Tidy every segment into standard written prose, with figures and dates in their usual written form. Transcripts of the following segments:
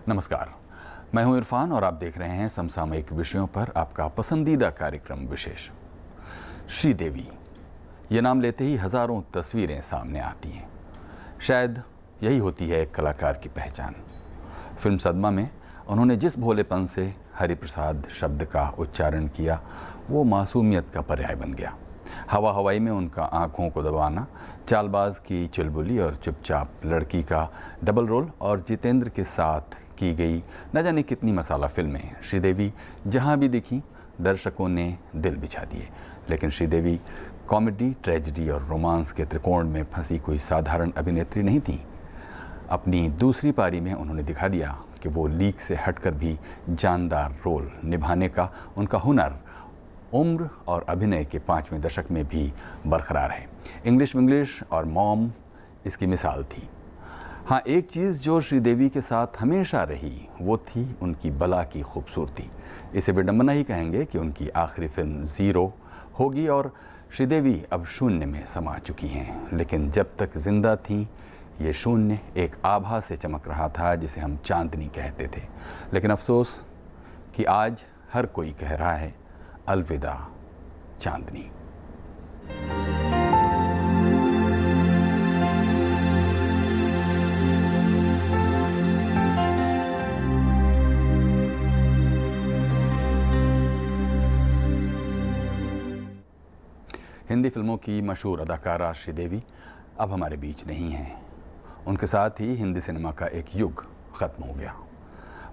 नमस्कार, मैं हूं इरफान और आप देख रहे हैं समसामयिक विषयों पर आपका पसंदीदा कार्यक्रम विशेष। श्रीदेवी, ये नाम लेते ही हजारों तस्वीरें सामने आती हैं। शायद यही होती है एक कलाकार की पहचान। फिल्म सदमा में उन्होंने जिस भोलेपन से हरिप्रसाद शब्द का उच्चारण किया, वो मासूमियत का पर्याय बन गया। हवा हवाई में उनका आंखों को दबाना, चालबाज की चुलबुली और चुपचाप लड़की का डबल रोल और जितेंद्र के साथ की गई न जाने कितनी मसाला फिल्में, श्रीदेवी जहां भी दिखी दर्शकों ने दिल बिछा दिए। लेकिन श्रीदेवी कॉमेडी, ट्रेजेडी और रोमांस के त्रिकोण में फंसी कोई साधारण अभिनेत्री नहीं थी। अपनी दूसरी पारी में उन्होंने दिखा दिया कि वो लीक से हटकर भी जानदार रोल निभाने का उनका हुनर उम्र और अभिनय के 5वें दशक में भी बरकरार है। इंग्लिश विंग्लिश और मॉम इसकी मिसाल थी। हाँ, एक चीज़ जो श्रीदेवी के साथ हमेशा रही वो थी उनकी बला की खूबसूरती। इसे विडंबना ही कहेंगे कि उनकी आखिरी फिल्म ज़ीरो होगी और श्रीदेवी अब शून्य में समा चुकी हैं। लेकिन जब तक जिंदा थीं ये शून्य एक आभा से चमक रहा था जिसे हम चांदनी कहते थे। लेकिन अफसोस कि आज हर कोई कह रहा है अलविदा चांदनी। हिंदी फिल्मों की मशहूर अदाकारा श्रीदेवी अब हमारे बीच नहीं हैं। उनके साथ ही हिंदी सिनेमा का एक युग ख़त्म हो गया।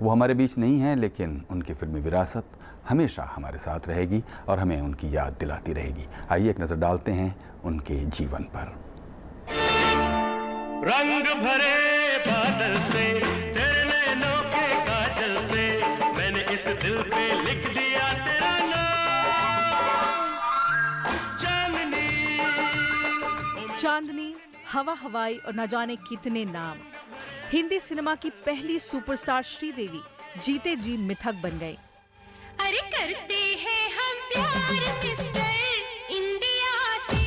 वो हमारे बीच नहीं हैं, लेकिन उनकी फिल्मी विरासत हमेशा हमारे साथ रहेगी और हमें उनकी याद दिलाती रहेगी। आइए एक नज़र डालते हैं उनके जीवन पर। रंग भरे बादल से, तेरे नैनों के काजल से, मैंने इस दिल पे लिख दिया तेरा नाम। चांदनी, हवा हवाई और न जाने कितने नाम। हिंदी सिनेमा की पहली सुपरस्टार श्रीदेवी जीते जी मिथक बन गई। अरे करते हैं हम प्यार मिस्टर इंडिया से,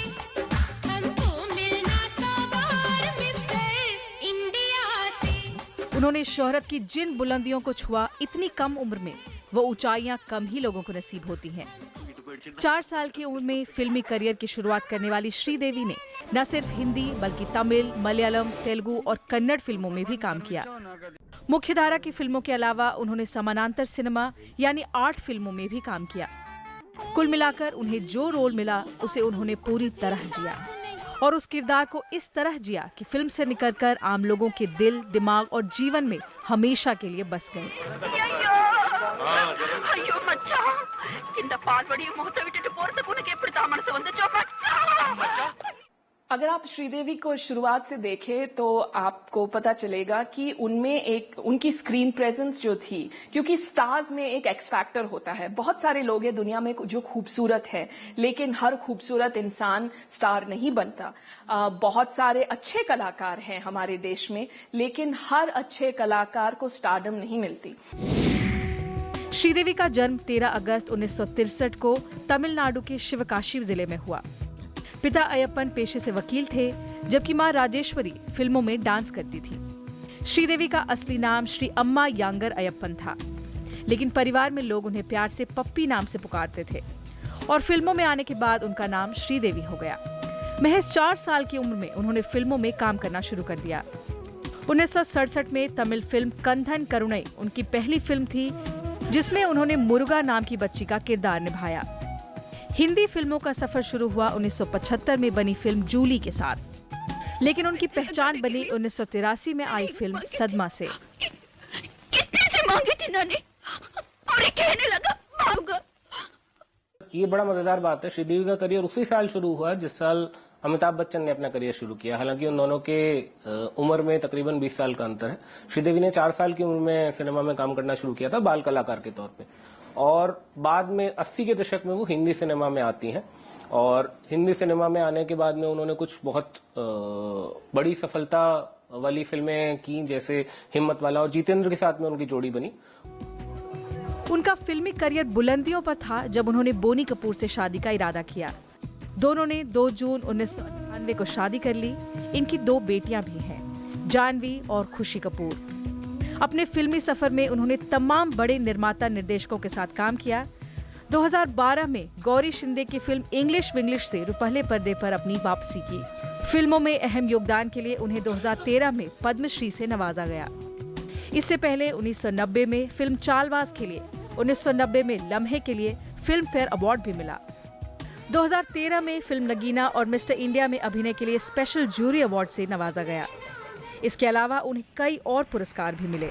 हमको मिलना सवार मिस्टर इंडिया से। उन्होंने शोहरत की जिन बुलंदियों को छुआ, इतनी कम उम्र में वो ऊंचाइयां कम ही लोगों को नसीब होती हैं। 4 साल की उम्र में फिल्मी करियर की शुरुआत करने वाली श्रीदेवी ने न सिर्फ हिंदी बल्कि तमिल, मलयालम, तेलुगु और कन्नड़ फिल्मों में भी काम किया। मुख्यधारा की फिल्मों के अलावा उन्होंने समानांतर सिनेमा यानी आर्ट फिल्मों में भी काम किया। कुल मिलाकर उन्हें जो रोल मिला उसे उन्होंने पूरी तरह जिया और उस किरदार को इस तरह जिया कि फिल्म से निकलकर आम लोगों के दिल, दिमाग और जीवन में हमेशा के लिए बस गए। ಅಯ್ಯೋ ಮಚ್ಚ ಇಂದ ಪಾಲ್ವಡಿ ಮುಹೂರ್ತ ಬಿಟ್ಟು ಪೋರ್ತ ಕುನಗೆ ಬಿಡ್ತಾ ಮನಸ್ಸು ಒಂದು ಮಚ್ಚ। अगर आप श्रीदेवी को शुरुआत से देखें तो आपको पता चलेगा कि उनमें उनकी स्क्रीन प्रेजेंस जो थी, क्योंकि स्टार्स में एक एक्स फैक्टर होता है। बहुत सारे लोग हैं दुनिया में जो खूबसूरत है, लेकिन हर खूबसूरत इंसान स्टार नहीं बनता। बहुत सारे अच्छे कलाकार हैं हमारे देश में, लेकिन हर अच्छे कलाकार को स्टारडम नहीं मिलती। श्रीदेवी का जन्म 13 अगस्त 1963 को तमिलनाडु के शिवकाशी जिले में हुआ। पिता अयप्पन पेशे से वकील थे, जबकि मां राजेश्वरी फिल्मों में डांस करती थी। श्रीदेवी का असली नाम श्री अम्मा यांगर अयप्पन था, लेकिन परिवार में लोग उन्हें प्यार से पप्पी नाम से पुकारते थे और फिल्मों में आने के बाद उनका नाम श्रीदेवी हो गया। महज 4 साल की उम्र में उन्होंने फिल्मों में काम करना शुरू कर दिया। 1967 में तमिल फिल्म कंधन करुणई उनकी पहली फिल्म थी, जिसमें उन्होंने मुरुगा नाम की बच्ची का किरदार निभाया। हिंदी फिल्मों का सफर शुरू हुआ 1975 में बनी फिल्म जूली के साथ, लेकिन उनकी पहचान बनी 1983 में आई फिल्म सदमा से। कितने से मांगी थी मैंने और ये कहने लगा मांगा। ये बड़ा मजेदार बात है, श्रीदेवी का करियर उसी साल शुरू हुआ जिस साल अमिताभ बच्चन ने अपना करियर शुरू किया। हालांकि उन दोनों के उम्र में तकरीबन 20 साल का अंतर है। श्रीदेवी ने 4 साल की उम्र में सिनेमा में काम करना शुरू किया था बाल कलाकार के तौर पे, और बाद में 80 के दशक में वो हिंदी सिनेमा में आती हैं। और हिंदी सिनेमा में आने के बाद में उन्होंने कुछ बहुत बड़ी सफलता वाली फिल्में की, जैसे हिम्मत वाला, और जितेंद्र के साथ में उनकी जोड़ी बनी। उनका फिल्मी करियर बुलंदियों पर था जब उन्होंने बोनी कपूर से शादी का इरादा किया। दोनों ने 2 जून 1998 को शादी कर ली। इनकी 2 बेटियां भी हैं, जानवी और खुशी कपूर। अपने फिल्मी सफर में उन्होंने तमाम बड़े निर्माता निर्देशकों के साथ काम किया। 2012 में गौरी शिंदे की फिल्म इंग्लिश विंग्लिश से रुपहले पर्दे पर अपनी वापसी की। फिल्मों में अहम योगदान के लिए उन्हें 2013 में पद्मश्री से नवाजा गया। इससे पहले 1990 में फिल्म चालबाज के लिए, 1990 में लम्हे के लिए फिल्म फेयर अवार्ड भी मिला। 2013 में फिल्म नगीना और मिस्टर इंडिया में अभिनय के लिए स्पेशल जूरी अवार्ड से नवाजा गया। इसके अलावा उन्हें कई और पुरस्कार भी मिले।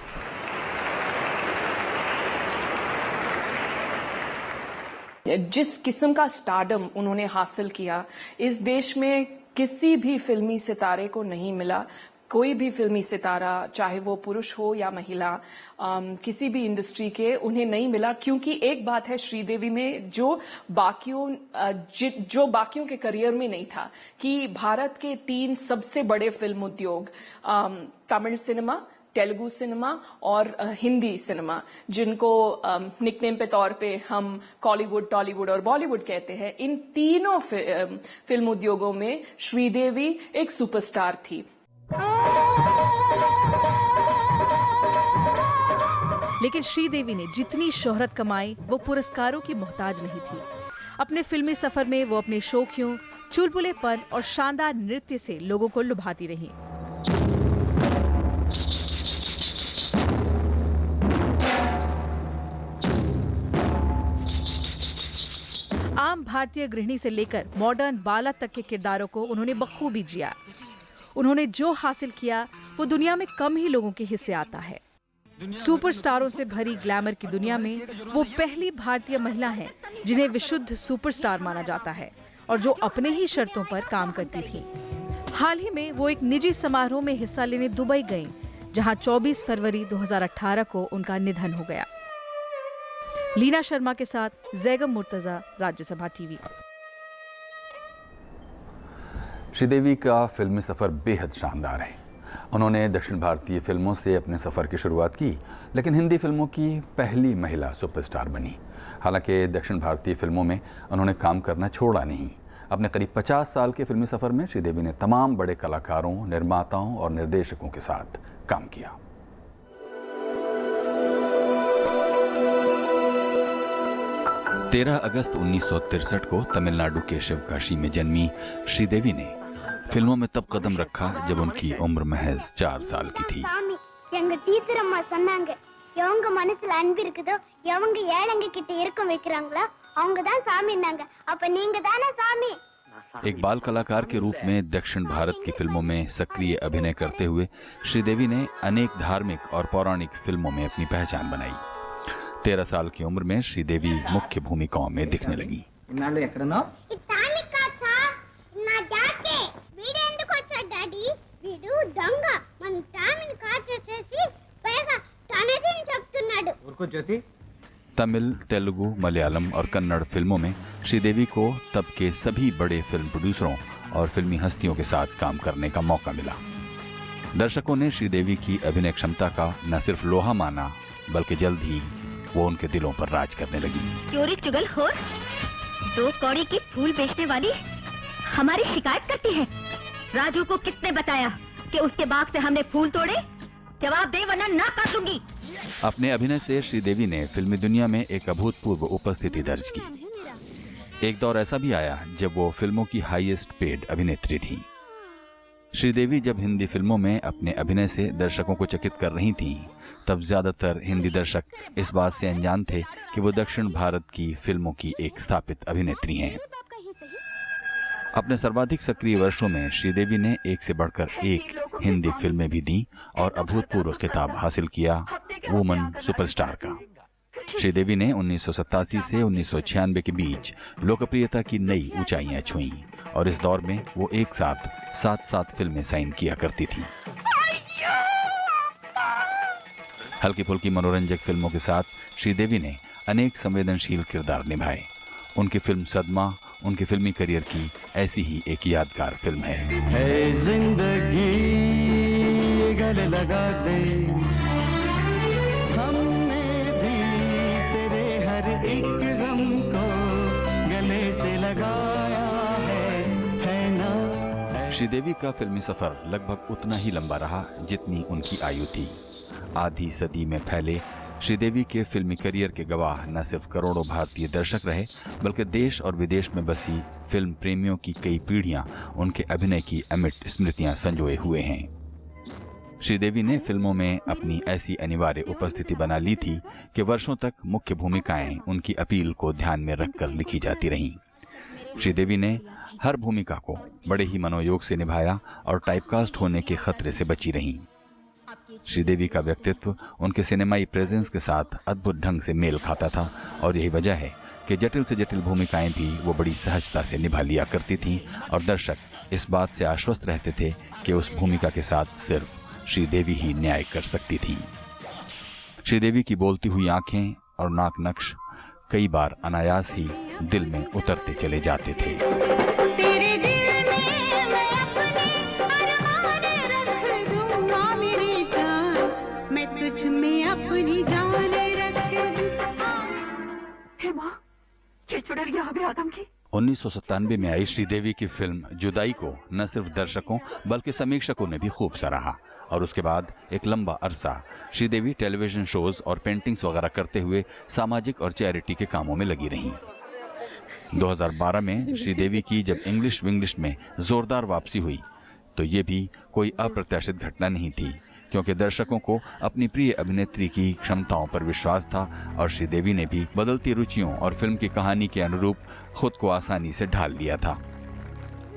जिस किस्म का स्टारडम उन्होंने हासिल किया, इस देश में किसी भी फिल्मी सितारे को नहीं मिला। कोई भी फिल्मी सितारा, चाहे वो पुरुष हो या महिला, किसी भी इंडस्ट्री के, उन्हें नहीं मिला। क्योंकि एक बात है श्रीदेवी में जो बाकियों के करियर में नहीं था, कि भारत के 3 सबसे बड़े फिल्म उद्योग, तमिल सिनेमा, तेलुगु सिनेमा और हिंदी सिनेमा, जिनको निकनेम पे तौर पे हम कॉलीवुड, टॉलीवुड और बॉलीवुड कहते हैं, इन तीनों फिल्म उद्योगों में श्रीदेवी एक सुपरस्टार थी। लेकिन श्रीदेवी ने जितनी शोहरत कमाई वो पुरस्कारों की मोहताज नहीं थी। अपने फिल्मी सफर में वो अपने शौकियों, चुलबुलेपन और शानदार नृत्य से लोगों को लुभाती रही। आम भारतीय गृहिणी से लेकर मॉडर्न बाला तक के किरदारों को उन्होंने बखूबी जिया। उन्होंने जो हासिल किया वो दुनिया में कम ही लोगों के हिस्से आता है। सुपरस्टारों से भरी ग्लैमर की दुनिया में वो पहली भारतीय महिला हैं जिन्हें विशुद्ध सुपरस्टार माना जाता है और जो अपने ही शर्तों पर काम करती थी। हाल ही में वो एक निजी समारोह में हिस्सा लेने दुबई गईं, जहां 24 फरवरी 2018 को उनका निधन हो गया। लीना शर्मा के साथ जैगम मुर्तजा, राज्यसभा टीवी। श्रीदेवी का फिल्मी सफर बेहद शानदार है। उन्होंने दक्षिण भारतीय फिल्मों से अपने सफर की शुरुआत की, लेकिन हिंदी फिल्मों की पहली महिला सुपरस्टार बनी। हालांकि दक्षिण भारतीय फिल्मों में उन्होंने काम करना छोड़ा नहीं। अपने करीब 50 साल के फिल्मी सफर में श्रीदेवी ने तमाम बड़े कलाकारों, निर्माताओं और निर्देशकों के साथ काम किया। तेरह अगस्त 1963 को तमिलनाडु के शिवकाशी में जन्मी श्रीदेवी ने फिल्मों में तब कदम रखा जब उनकी उम्र महज 4 साल की थी। எங்க டீச்சர் அம்மா சொன்னாங்க, எவங்க மனசுல அன்பு இருக்குதோ, எவங்க ஏழைங்க கிட்ட இறக்கம் வைக்கிறாங்களோ அவங்க தான் சாமின்னாங்க. அப்ப நீங்க தானே சாமி? एक बाल कलाकार के रूप में दक्षिण भारत की फिल्मों में सक्रिय अभिनय करते हुए श्रीदेवी ने अनेक धार्मिक और पौराणिक फिल्मों में अपनी पहचान बनाई। 13 साल की उम्र में श्रीदेवी मुख्य भूमिकाओं में दिखने लगी। तमिल, तेलुगु, मलयालम और कन्नड़ फिल्मों में श्रीदेवी को तब के सभी बड़े फिल्म प्रोड्यूसरों और फिल्मी हस्तियों के साथ काम करने का मौका मिला। दर्शकों ने श्रीदेवी की अभिनय क्षमता का न सिर्फ लोहा माना, बल्कि जल्द ही वो उनके दिलों पर राज करने लगी। चोरी चुगलखोर, 2 कौड़ी की फूल बेचने वाली हमारी शिकायत करती है। राजू को किसने बताया कि उसके बाग से हमने फूल तोड़े? जवाब दे वरना ना काटूंगी। अपने अभिनय से श्रीदेवी ने फिल्मी दुनिया में एक अभूतपूर्व उपस्थिति दर्ज की। एक दौर ऐसा भी आया जब वो फिल्मों की हाईएस्ट पेड अभिनेत्री थी। श्रीदेवी जब हिंदी फिल्मों में अपने अभिनय से दर्शकों को चकित कर रही थीं, तब ज्यादातर हिंदी दर्शक इस बात से अनजान थे कि वो दक्षिण भारत की फिल्मों की एक स्थापित अभिनेत्री हैं। अपने सर्वाधिक सक्रिय वर्षों में श्रीदेवी ने एक से बढ़कर एक हिंदी फिल्में भी दी और अभूतपूर्व खिताब हासिल किया वुमन सुपरस्टार का। श्रीदेवी ने 1987 से 1996 के बीच लोकप्रियता की नई ऊंचाइयां छुईं और इस दौर में वो एक साथ 7 फिल्में साइन किया करती थी। हल्की फुल्की मनोरंजक फिल्मों के साथ श्रीदेवी ने अनेक संवेदनशील किरदार निभाए। उनकी फिल्म सदमा उनके फिल्मी करियर की ऐसी ही एक यादगार फिल्म है। जिंदगी गले लगा दे, हमने भी तेरे हर एक गम को गले से लगाया है ना। श्रीदेवी का फिल्मी सफर लगभग उतना ही लंबा रहा जितनी उनकी आयु थी। आधी सदी में फैले श्रीदेवी के फिल्मी करियर के गवाह न सिर्फ करोड़ों भारतीय दर्शक रहे, बल्कि देश और विदेश में बसी फिल्म प्रेमियों की कई पीढ़ियां उनके अभिनय की अमिट स्मृतियां संजोए हुए हैं। श्रीदेवी ने फिल्मों में अपनी ऐसी अनिवार्य उपस्थिति बना ली थी कि वर्षों तक मुख्य भूमिकाएं उनकी अपील को ध्यान में रखकर लिखी जाती रहीं। श्रीदेवी ने हर भूमिका को बड़े ही मनोयोग से निभाया और टाइपकास्ट होने के खतरे से बची रहीं। श्रीदेवी का व्यक्तित्व उनके सिनेमाई प्रेजेंस के साथ अद्भुत ढंग से मेल खाता था और यही वजह है कि जटिल से जटिल भूमिकाएं भी वो बड़ी सहजता से निभा लिया करती थीं और दर्शक इस बात से आश्वस्त रहते थे कि उस भूमिका के साथ सिर्फ श्रीदेवी ही न्याय कर सकती थीं। श्रीदेवी की बोलती हुई आंखें और नाक नक्श कई बार अनायास ही दिल में उतरते चले जाते थे। तेरे दिल में मैं अपने अरमान रख दूंगा मेरी जान, मैं तुझ में अपनी जान रख दूंगा। हे माँ, ये चुड़ैल यहाँ भी आदम की। 1997 में आई श्रीदेवी की फिल्म जुदाई को न सिर्फ दर्शकों बल्कि समीक्षकों ने भी खूब सराहा और उसके बाद एक लंबा अरसा श्रीदेवी टेलीविजन शोज और पेंटिंग्स वगैरह करते हुए सामाजिक और चैरिटी के कामों में लगी रहीं। 2012 में श्रीदेवी की जब इंग्लिश विंग्लिश में जोरदार वापसी हुई तो ये भी कोई अप्रत्याशित घटना नहीं थी, क्योंकि दर्शकों को अपनी प्रिय अभिनेत्री की क्षमताओं पर विश्वास था और श्रीदेवी ने भी बदलती रुचियों और फिल्म की कहानी के अनुरूप खुद को आसानी से ढाल लिया था।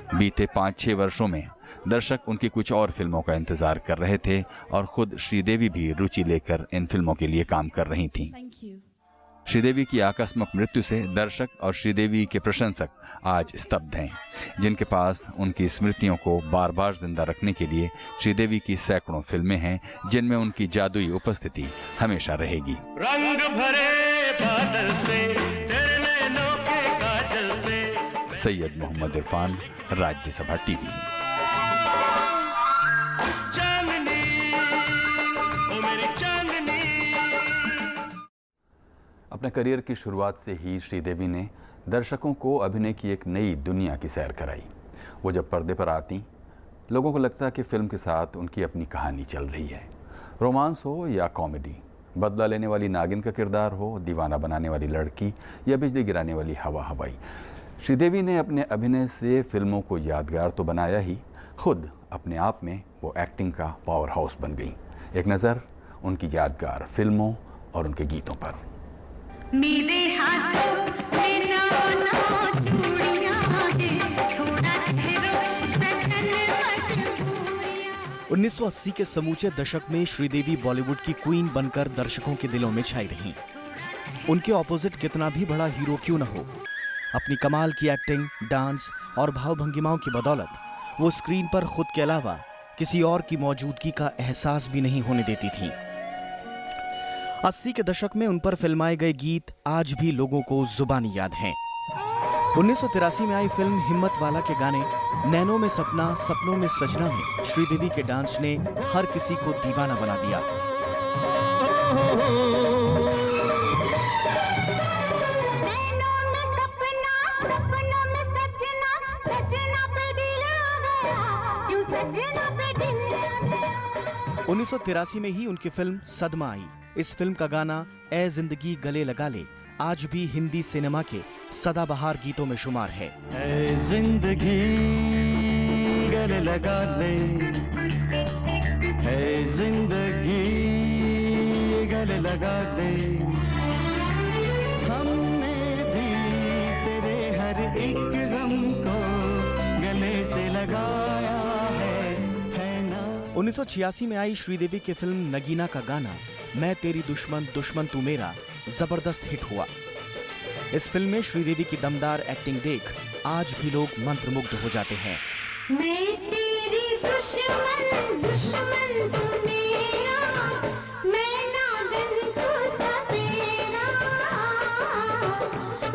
बीते 5-6 वर्षों में दर्शक उनकी कुछ और फिल्मों का इंतजार कर रहे थे और खुद श्रीदेवी भी रुचि लेकर इन फिल्मों के लिए काम कर रही थीं। श्रीदेवी की आकस्मिक मृत्यु से दर्शक और श्रीदेवी के प्रशंसक आज स्तब्ध हैं, जिनके पास उनकी स्मृतियों को बार बार जिंदा रखने के लिए श्रीदेवी की सैकड़ों फिल्में हैं, जिनमें उनकी जादुई उपस्थिति हमेशा रहेगी। रंग भरे बादल से तेरे नैनों के काजल से। सैयद मोहम्मद इरफान, राज्यसभा टीवी। चांदनी, ओ मेरी चांदनी। अपने करियर की शुरुआत से ही श्रीदेवी ने दर्शकों को अभिनय की एक नई दुनिया की सैर कराई। वो जब पर्दे पर आती, लोगों को लगता कि फिल्म के साथ उनकी अपनी कहानी चल रही है। रोमांस हो या कॉमेडी, बदला लेने वाली नागिन का किरदार हो, दीवाना बनाने वाली लड़की या बिजली गिराने वाली हवा हवाई, श्रीदेवी ने अपने अभिनय से फिल्मों को यादगार तो बनाया ही, खुद अपने आप में वो एक्टिंग का पावर हाउस बन गई। एक नज़र उनकी यादगार फिल्मों और उनके गीतों पर। मेरे हाथों में नाना चूड़ियां हैं, थोड़ा ठहरो सजन मजबूरियां। 1980 के समूचे दशक में श्रीदेवी बॉलीवुड की क्वीन बनकर दर्शकों के दिलों में छाई रहीं। उनके ऑपोजिट कितना भी बड़ा हीरो क्यों न हो, अपनी कमाल की एक्टिंग, डांस और भाव भंगिमाओं की बदौलत वो स्क्रीन पर खुद के अलावा किसी और की मौजूदगी का एहसास भी नहीं होने देती थीं। 80 के दशक में उन पर फिल्माए गए गीत आज भी लोगों को जुबानी याद हैं। 1983 में आई फिल्म हिम्मत वाला के गाने नैनों में सपना सपनों में सजना में श्रीदेवी के डांस ने हर किसी को दीवाना बना दिया। नैनों में सपना सपनों में सजना, सजना पे दिल आ गया, यूं सजना पे दिल आ गया। 1983 में ही उनकी फिल्म सदमा आई। इस फिल्म का गाना ए जिंदगी गले लगा ले आज भी हिंदी सिनेमा के सदाबहार गीतों में शुमार है। ऐ जिंदगी गले लगा ले, ऐ जिंदगी गले लगा ले, हमने भी तेरे हर एक गम को गले से लगाया है ना। 1986 में आई श्रीदेवी की फिल्म नगीना का गाना मैं तेरी दुश्मन दुश्मन तू मेरा जबरदस्त हिट हुआ। इस फिल्म में श्रीदेवी की दमदार एक्टिंग देख आज भी लोग मंत्रमुग्ध हो जाते हैं। मैं तेरी दुश्मन दुश्मन तू मेरा, मैं नागन तू सपेरा,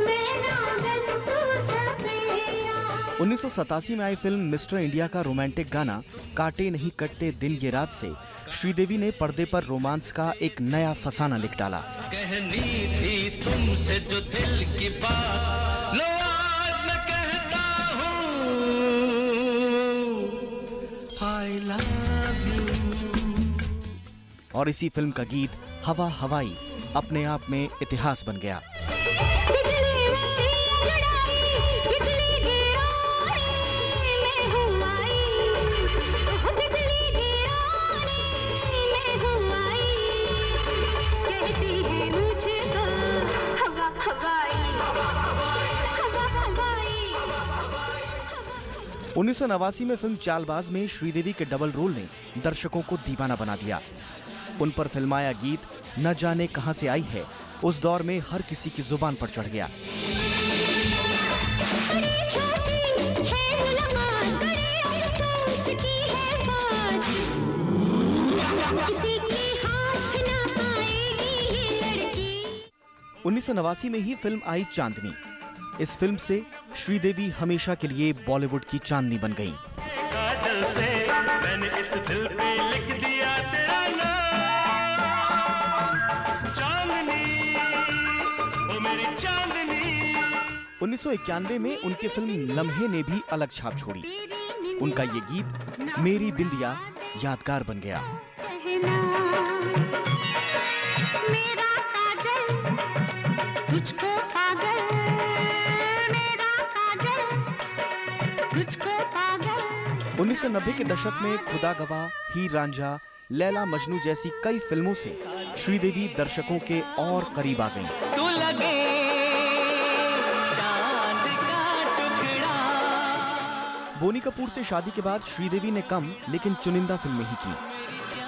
मैं नागन तू सपेरा। 1987 में आई फिल्म मिस्टर इंडिया का रोमांटिक गाना काटे नहीं कटते दिन ये रात से श्रीदेवी ने पर्दे पर रोमांस का एक नया फसाना लिख डाला। कहनी थी तुमसे जो दिल की बात, लो आज मैं कहता हूँ I love you। और इसी फिल्म का गीत हवा हवाई अपने आप में इतिहास बन गया। उन्नीस सौ 89 में फिल्म चालबाज में श्रीदेवी के डबल रोल ने दर्शकों को दीवाना बना दिया। उन पर फिल्माया गीत न जाने कहां से आई है उस दौर में हर किसी की जुबान पर चढ़ गया। उन्नीस सौ 89 में ही फिल्म आई चांदनी। इस फिल्म से श्रीदेवी हमेशा के लिए बॉलीवुड की चांदनी बन गईं। काजल से मैंने इस दिल पे लिख दिया तेरा नाम, चांदनी ओ मेरी चांदनी। 1991 में उनकी फिल्म लम्हे ने भी अलग छाप छोड़ी। उनका ये गीत मेरी बिंदिया यादगार बन गया। मेरा काजल तुझको पागल, मेरा काजल तुझको पागल। 1990 के दशक में खुदा गवाह, हीर रांझा, लैला मजनू जैसी कई फिल्मों से श्रीदेवी दर्शकों के और करीब आ गईं। तू लगे चांद का टुकड़ा। बोनी कपूर से शादी के बाद श्रीदेवी ने कम लेकिन चुनिंदा फिल्में ही की,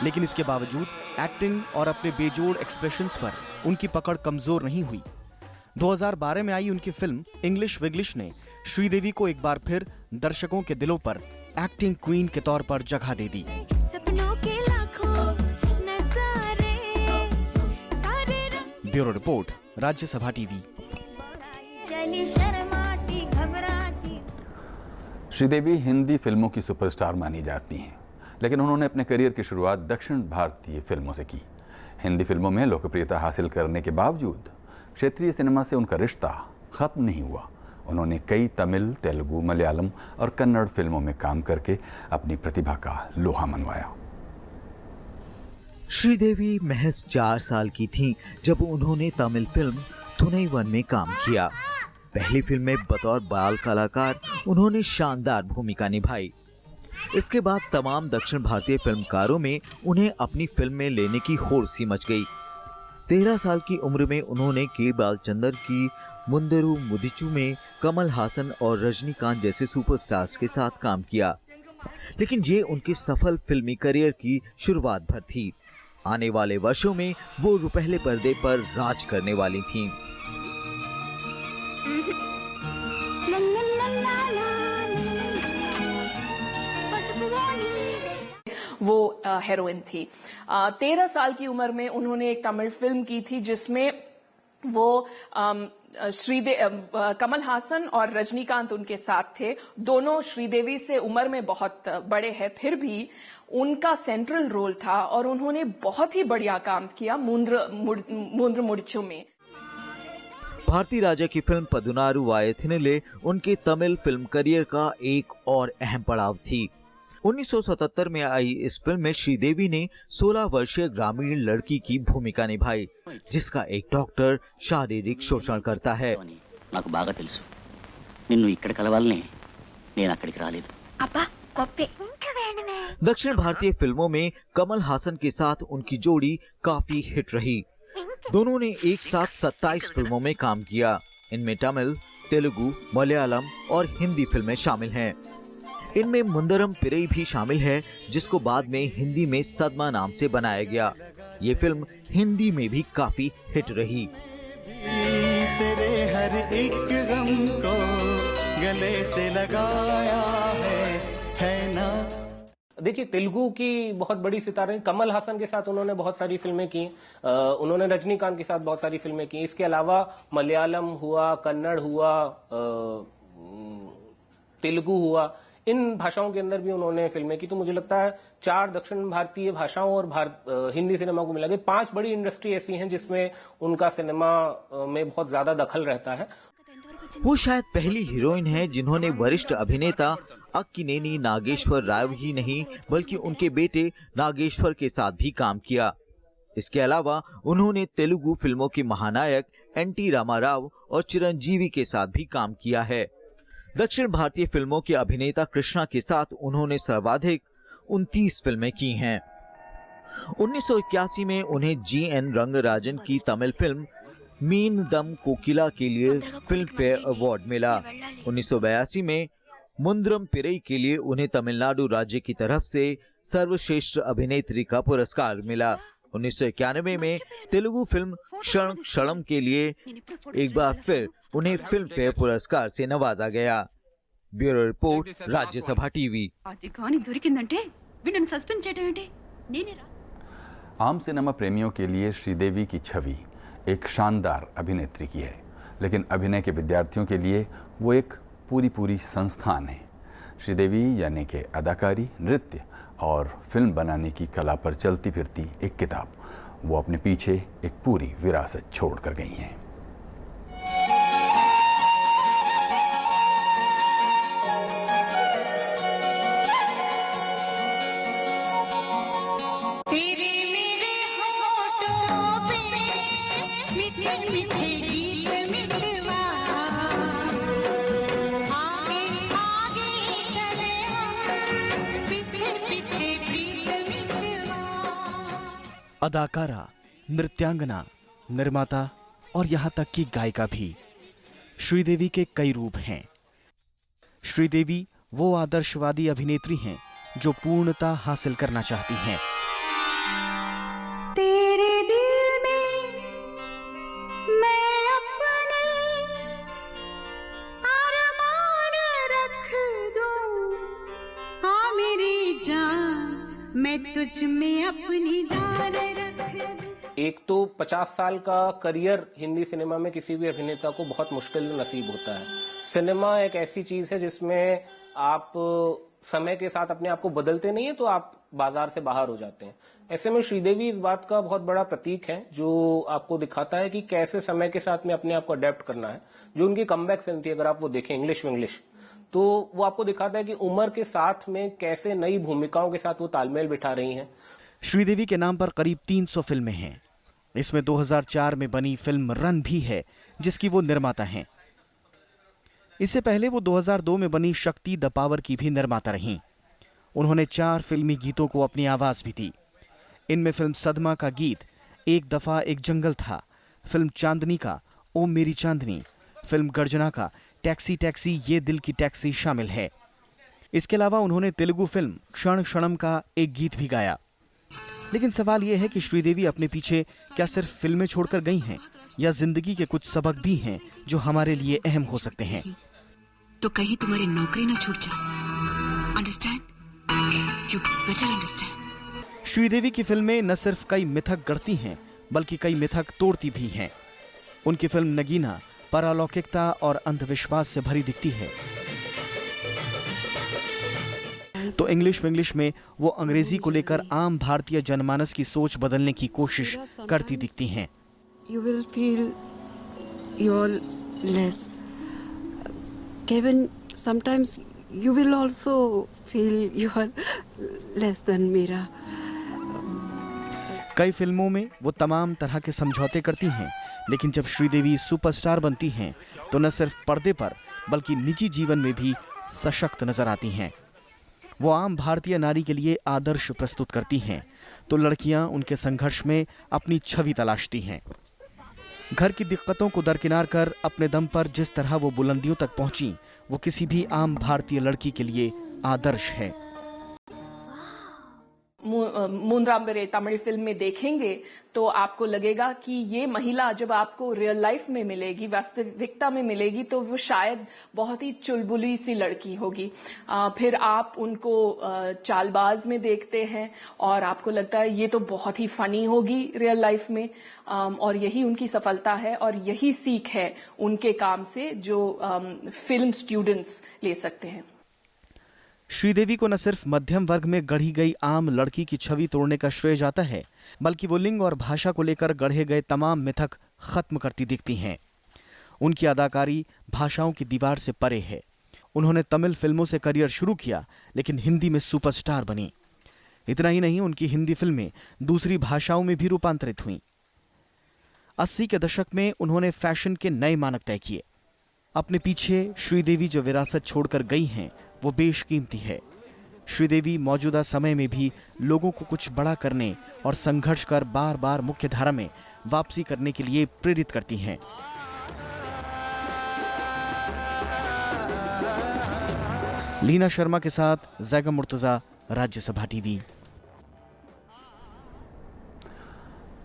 लेकिन इसके बावजूद एक्टिंग और अपने बेजोड़ एक्सप्रेशंस पर उनकी पकड़ कमजोर नहीं हुई। 2012 में आई उनकी फिल्म इंग्लिश विग्लिश ने श्रीदेवी को एक बार फिर दर्शकों के दिलों पर एक्टिंग क्वीन के तौर पर जगह दे दी। सपनों के लाखों नज़ारे सारे ब्यूरो रिपोर्ट, राज्यसभा टीवी। चली शर्माती घबराती। श्रीदेवी हिंदी फिल्मों की सुपरस्टार मानी जाती हैं, लेकिन उन्होंने अपने करियर की शुरुआत दक्षिण भारतीय फिल्मों से की। हिंदी फिल्मों में लोकप्रियता हासिल करने के बावजूद क्षेत्रीय सिनेमा से उनका रिश्ता खत्म नहीं हुआ। उन्होंने कई तमिल, तेलुगु, मलयालम और कन्नड़ फिल्मों में काम करके अपनी प्रतिभा का लोहा मनवाया। श्रीदेवी महज 4 साल की थीं जब उन्होंने तमिल फिल्म थुनैवन में काम किया। पहली फिल्म में बतौर बाल कलाकार उन्होंने शानदार भूमिका निभाई। इसके बाद तमाम दक्षिण भारतीय फिल्मकारों में उन्हें अपनी फिल्म में लेने की होड़ सी मच गई। 13 साल की उम्र में उन्होंने के बालचंदर की मुंदरू मुदिचू में कमल हासन और रजनीकांत जैसे सुपरस्टार्स के साथ काम किया, लेकिन ये उनके सफल फिल्मी करियर की शुरुआत भर थी। आने वाले वर्षों में वो रुपहले पर्दे पर राज करने वाली थीं। वो हेरोइन थी। 13 साल की उम्र में उन्होंने एक तमिल फिल्म की थी जिसमें वो कमल हासन और रजनीकांत उनके साथ थे। दोनों श्रीदेवी से उम्र में बहुत बड़े हैं, फिर भी उनका सेंट्रल रोल था और उन्होंने बहुत ही बढ़िया काम किया मुंद्र मुडिचू में। भारती राजा की फिल्म पदुनारु वायथिनले उनके तमिल फिल्म करियर का एक और अहम पड़ाव थी। 1977 में आई इस फिल्म में श्रीदेवी ने 16 वर्षीय ग्रामीण लड़की की भूमिका निभाई, जिसका एक डॉक्टर शारीरिक शोषण करता है। నాకు బాగా తెలుసు నిన్ను ఇక్కడ కలవాలని నేను అక్కడికి రాలేదు అబ్బా కొప్పే दक्षिण भारतीय फिल्मों में कमल हासन के साथ उनकी जोड़ी काफी हिट रही। दोनों ने एक साथ 27 फिल्मों में काम किया। इनमें तमिल, तेलुगु, मलयालम और हिंदी फिल्में शामिल हैं। इनमें मुंदरम पिरई भी शामिल है, जिसको बाद में हिंदी में सदमा नाम से बनाया गया। ये फिल्म हिंदी में भी काफी हिट रही। तेरे हर एक गम को गले से लगाया है ना। देखिए, तेलुगु की बहुत बड़ी सितारे कमल हासन के साथ उन्होंने बहुत सारी फिल्में की। उन्होंने रजनीकांत के साथ बहुत सारी फिल्में की। इसके अलावा मलयालम हुआ, कन्नड़ हुआ, तेलुगु हुआ, इन भाषाओं के अंदर भी उन्होंने फिल्में की। तो मुझे लगता है 4 दक्षिण भारतीय भाषाओं और हिंदी सिनेमा को मिला के 5 बड़ी इंडस्ट्री ऐसी हैं जिसमें उनका सिनेमा में बहुत ज्यादा दखल रहता है। वो शायद पहली हीरोइन है जिन्होंने वरिष्ठ अभिनेता अक्किनेनी नागेश्वर राव ही नहीं बल्कि उनके बेटे नागेश्वर के साथ भी काम किया। इसके अलावा उन्होंने तेलुगु फिल्मों के महानायक एन.टी. रामाराव और चिरंजीवी के साथ भी काम किया है। दक्षिण भारतीय फिल्मों के अभिनेता कृष्णा के साथ उन्होंने सर्वाधिक 29 फिल्में की हैं। 1981 में उन्हें जी.एन. रंगराजन की तमिल फिल्म मीन दम कोकिला के लिए फिल्म फेयर अवार्ड मिला। 1982 में मुंद्रम पिरई के लिए उन्हें तमिलनाडु राज्य की तरफ से सर्वश्रेष्ठ अभिनेत्री का पुरस्कार मिला। 1991 में तेलुगु फिल्म क्षण क्षणम के लिए एक बार फिर उन्हें फिल्म फेयर पुरस्कार से नवाजा गया। Bureau report, Rajya Sabha TV. आम सिनेमा प्रेमियों के लिए श्रीदेवी की छवि एक शानदार अभिनेत्री की है, लेकिन अभिनय के विद्यार्थियों के लिए वो एक पूरी संस्थान है। श्रीदेवी यानी कि अदाकारी, नृत्य और फिल्म बनाने की कला पर चलती फिरती एक किताब। वो अपने पीछे एक पूरी विरासत छोड़ कर गई हैं। अदाकारा, नृत्यांगना, निर्माता और यहाँ तक कि गायिका भी। श्रीदेवी के कई रूप हैं। श्रीदेवी वो आदर्शवादी अभिनेत्री हैं जो पूर्णता हासिल करना चाहती हैं। तेरे दिल में मैं अपने अरमान रख दूं, हाँ मेरी जान, मैं तुझ में अपनी जान रख दूं। एक तो 50 साल का करियर हिंदी सिनेमा में किसी भी अभिनेता को बहुत मुश्किल नसीब होता है। सिनेमा एक ऐसी चीज है जिसमें आप समय के साथ अपने आप को बदलते नहीं है तो आप बाजार से बाहर हो जाते हैं। ऐसे में श्रीदेवी इस बात का बहुत बड़ा प्रतीक है जो आपको दिखाता है कि कैसे समय के साथ में अपने आप को अडेप्ट करना है। जो उनकी कमबैक फिल्म थी, अगर आप वो देखें इंग्लिश, तो वो आपको दिखाता है कि उम्र के साथ में कैसे नई भूमिकाओं के साथ वो तालमेल बिठा रही हैं। श्रीदेवी के नाम पर करीब 300 फिल्में हैं। इसमें 2004 में बनी फिल्म रन भी है, जिसकी वो निर्माता हैं। इससे पहले वो 2002 में बनी शक्ति द पावर की भी निर्माता रहीं। उन्होंने 4 फिल्मी गीतों को अपनी आवाज भी दी। इनमें फिल्म सदमा का गीत एक दफा एक जंगल था, फिल्म चांदनी का ओ मेरी चांदनी, फिल्म गर्जना का टैक्सी टैक्सी ये दिल की टैक्सी शामिल है। इसके अलावा उन्होंने तेलुगु फिल्म क्षण क्षणम का एक गीत भी गाया। लेकिन सवाल यह है कि श्रीदेवी अपने पीछे क्या सिर्फ फिल्में छोड़कर गई हैं या जिंदगी के कुछ सबक भी हैं जो हमारे लिए अहम हो सकते हैं। तो कहीं तुम्हारी नौकरी ना छूट जाए। Understand? You better understand. Sridevi की फिल्में न सिर्फ कई मिथक गढ़ती हैं बल्कि कई मिथक तोड़ती भी हैं। उनकी फिल्म नगीना पारलौकिकता और अंधविश्वास से भरी दिखती है, तो इंग्लिश में वो अंग्रेजी को लेकर आम भारतीय जनमानस की सोच बदलने की कोशिश करती दिखती हैं। You will feel you're less. Kevin, sometimes you will also feel you're less than Meera. कई फिल्मों में वो तमाम तरह के समझौते करती हैं, लेकिन जब श्रीदेवी सुपरस्टार बनती हैं तो न सिर्फ पर्दे पर बल्कि निजी जीवन में भी सशक्त नजर आती हैं। वो आम भारतीय नारी के लिए आदर्श प्रस्तुत करती हैं, तो लड़कियां उनके संघर्ष में अपनी छवि तलाशती हैं। घर की दिक्कतों को दरकिनार कर अपने दम पर जिस तरह वो बुलंदियों तक पहुंची, वो किसी भी आम भारतीय लड़की के लिए आदर्श है। मुंद्राम्बरे तमिल फिल्म में देखेंगे तो आपको लगेगा कि ये महिला जब आपको रियल लाइफ में मिलेगी, वास्तविकता में मिलेगी, तो वो शायद बहुत ही चुलबुली सी लड़की होगी। फिर आप उनको चालबाज में देखते हैं और आपको लगता है ये तो बहुत ही फनी होगी रियल लाइफ में, और यही उनकी सफलता है और यही सीख है उनके काम से जो फिल्म स्टूडेंट्स ले सकते हैं। श्रीदेवी को न सिर्फ मध्यम वर्ग में गढ़ी गई आम लड़की की छवि तोड़ने का श्रेय जाता है, बल्कि वो लिंग और भाषा को लेकर गढ़े गए तमाम मिथक खत्म करती दिखती हैं। उनकी अदाकारी भाषाओं की दीवार से परे है। उन्होंने तमिल फिल्मों से करियर शुरू किया, लेकिन हिंदी में सुपरस्टार बनी। इतना ही नहीं, उनकी हिंदी फिल्में दूसरी भाषाओं में भी रूपांतरित हुईं। 80 के दशक में उन्होंने फैशन के नए मानक तय किए। अपने पीछे श्रीदेवी जो विरासत छोड़कर गई हैं, वो बेशकीमती है। श्रीदेवी मौजूदा समय में भी लोगों को कुछ बड़ा करने और संघर्ष कर बार बार मुख्य धारा में वापसी करने के लिए प्रेरित करती हैं। लीना शर्मा के साथ जैगम मुर्तजा, राज्यसभा टीवी।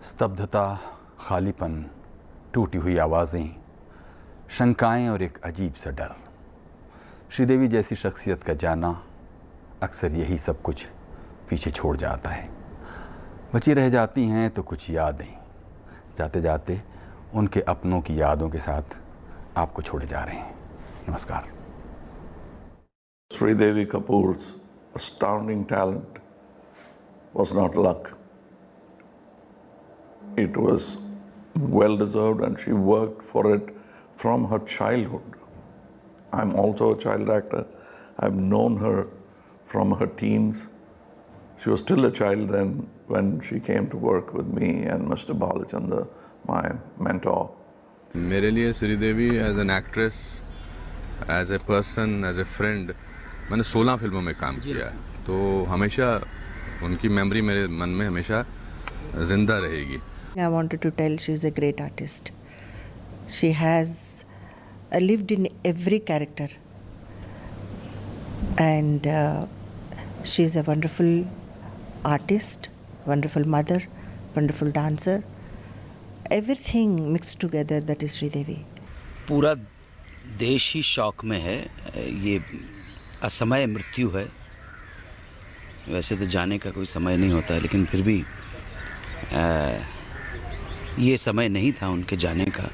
स्तब्धता, खालीपन, टूटी हुई आवाज़ें, शंकाएं और एक अजीब सा डर। श्रीदेवी जैसी शख्सियत का जाना अक्सर यही सब कुछ पीछे छोड़ जाता है। बची रह जाती हैं तो कुछ यादें। जाते जाते उनके अपनों की यादों के साथ आपको छोड़े जा रहे हैं। नमस्कार। Sridevi Kapoor's astounding talent was not luck. It was well deserved, and she worked for it from her childhood. I'm also a child actor. I've known her from her teens. She was still a child then when she came to work with me and Mr. Balachandra, my mentor. मेरे लिए Sridevi as an actress, as a person, as a friend, मैंने 16 फिल्मों में काम किया है, तो हमेशा उनकी मेमोरी मेरे मन में हमेशा जिंदा रहेगी। I wanted to tell she's a great artist. She has lived in every character, and she's a wonderful artist, wonderful mother, wonderful dancer. Everything mixed together, that is Sridevi. पूरा देश ही शौक में है। ये असमय मृत्यु है। वैसे तो जाने का कोई समय नहीं होता है, लेकिन फिर भी ये समय नहीं था उनके जाने का।